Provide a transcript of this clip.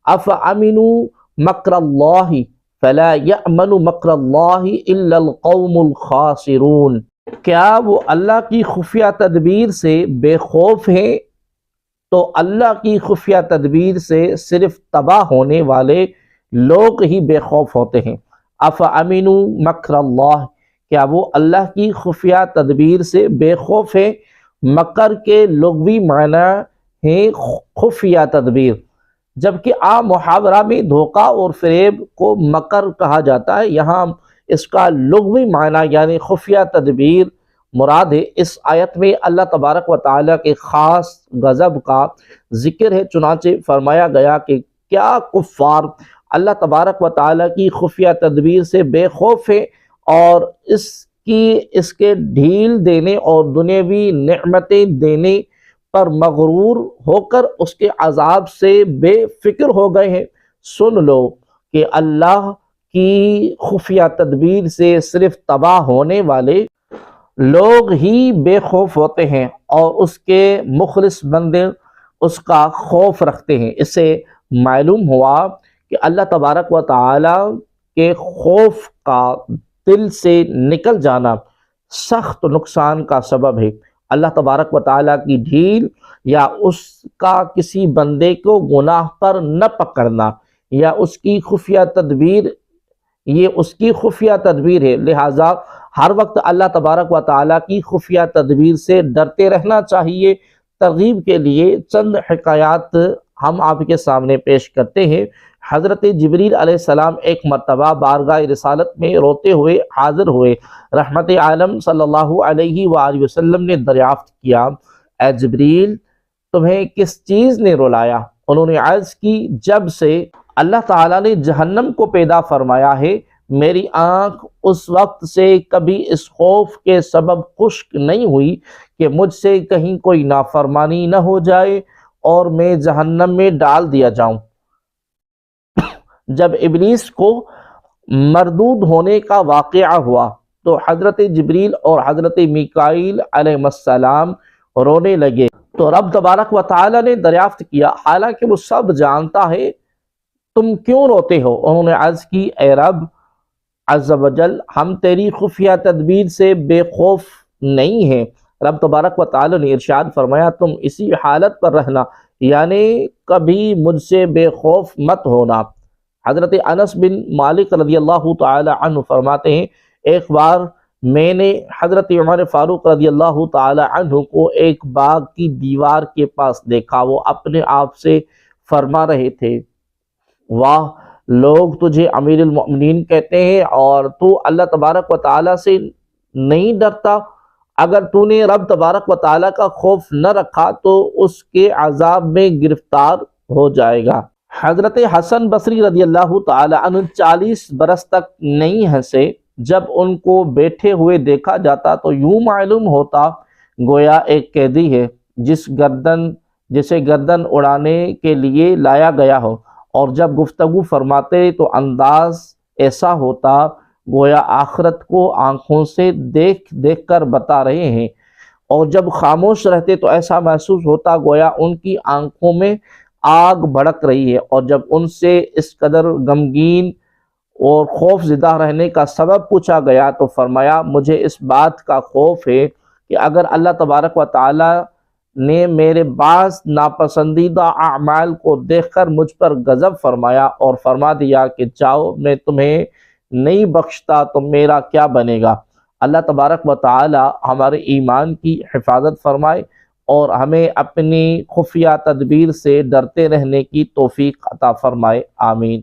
افامنوا مکر اللہ فلا یأمن مکر اللہ الا القوم الخاسرون، کیا وہ اللہ کی خفیہ تدبیر سے بے خوف ہیں؟ تو اللہ کی خفیہ تدبیر سے صرف تباہ ہونے والے لوگ ہی بے خوف ہوتے ہیں۔ افامنوا مکر اللہ، کیا وہ اللہ کی خفیہ تدبیر سے بے خوف ہیں؟ مکر کے لغوی معنی ہے خفیہ تدبیر، جبکہ عام محاورہ میں دھوکہ اور فریب کو مکر کہا جاتا ہے، یہاں اس کا لغوی معنی یعنی خفیہ تدبیر مراد ہے۔ اس آیت میں اللہ تبارک و تعالیٰ کے خاص غضب کا ذکر ہے، چنانچہ فرمایا گیا کہ کیا کفار اللہ تبارک و تعالیٰ کی خفیہ تدبیر سے بے خوف ہیں اور اس کے ڈھیل دینے اور دنیاوی نعمتیں دینے پر مغرور ہو کر اس کے عذاب سے بے فکر ہو گئے ہیں۔ سن لو کہ اللہ کی خفیہ تدبیر سے صرف تباہ ہونے والے لوگ ہی بے خوف ہوتے ہیں اور اس کے مخلص بندے اس کا خوف رکھتے ہیں۔ اس سے معلوم ہوا کہ اللہ تبارک و تعالی کے خوف کا دل سے نکل جانا سخت نقصان کا سبب ہے۔ اللہ تبارک و تعالیٰ کی ڈھیل یا اس کا کسی بندے کو گناہ پر نہ پکڑنا یا اس کی خفیہ تدبیر، یہ اس کی خفیہ تدبیر ہے، لہٰذا ہر وقت اللہ تبارک و تعالیٰ کی خفیہ تدبیر سے ڈرتے رہنا چاہیے۔ ترغیب کے لیے چند حکایات ہم آپ کے سامنے پیش کرتے ہیں۔ حضرت جبریل علیہ السلام ایک مرتبہ بارگاہ رسالت میں روتے ہوئے حاضر ہوئے۔ رحمت عالم صلی اللہ علیہ وآلہ وسلم نے دریافت کیا، اے جبریل تمہیں کس چیز نے رلایا؟ انہوں نے عرض کی، جب سے اللہ تعالیٰ نے جہنم کو پیدا فرمایا ہے میری آنکھ اس وقت سے کبھی اس خوف کے سبب خشک نہیں ہوئی کہ مجھ سے کہیں کوئی نافرمانی نہ ہو جائے اور میں جہنم میں ڈال دیا جاؤں۔ جب ابلیس کو مردود ہونے کا واقعہ ہوا تو حضرت جبریل اور حضرت میکائیل علیہ السلام رونے لگے تو رب تبارک و تعالی نے دریافت کیا، حالانکہ وہ سب جانتا ہے تم کیوں روتے ہو؟ انہوں نے عرض کی، اے رب عز و جل ہم تیری خفیہ تدبیر سے بے خوف نہیں ہیں۔ رب تبارک و تعالی نے ارشاد فرمایا، تم اسی حالت پر رہنا، یعنی کبھی مجھ سے بے خوف مت ہونا۔ حضرت انس بن مالک رضی اللہ تعالی عنہ فرماتے ہیں، ایک بار میں نے حضرت عمر فاروق رضی اللہ تعالی عنہ کو ایک باغ کی دیوار کے پاس دیکھا، وہ اپنے آپ سے فرما رہے تھے، واہ لوگ تجھے امیر المؤمنین کہتے ہیں اور تو اللہ تبارک و تعالیٰ سے نہیں ڈرتا؟ اگر تو نے رب تبارک و تعالیٰ کا خوف نہ رکھا تو اس کے عذاب میں گرفتار ہو جائے گا۔ حضرت حسن بصری رضی اللہ تعالی عنہ 40 برس تک نہیں ہنسے۔ جب ان کو بیٹھے ہوئے دیکھا جاتا تو یوں معلوم ہوتا گویا ایک قیدی ہے جسے گردن اڑانے کے لیے لایا گیا ہو، اور جب گفتگو فرماتے تو انداز ایسا ہوتا گویا آخرت کو آنکھوں سے دیکھ دیکھ کر بتا رہے ہیں، اور جب خاموش رہتے تو ایسا محسوس ہوتا گویا ان کی آنکھوں میں آگ بھڑک رہی ہے، اور جب ان سے اس قدر غمگین اور خوف زدہ رہنے کا سبب پوچھا گیا تو فرمایا، مجھے اس بات کا خوف ہے کہ اگر اللہ تبارک و تعالی نے میرے بعض ناپسندیدہ اعمال کو دیکھ کر مجھ پر غضب فرمایا اور فرما دیا کہ جاؤ میں تمہیں نہیں بخشتا تو میرا کیا بنے گا۔ اللہ تبارک و تعالی ہمارے ایمان کی حفاظت فرمائے اور ہمیں اپنی خفیہ تدبیر سے ڈرتے رہنے کی توفیق عطا فرمائے، آمین۔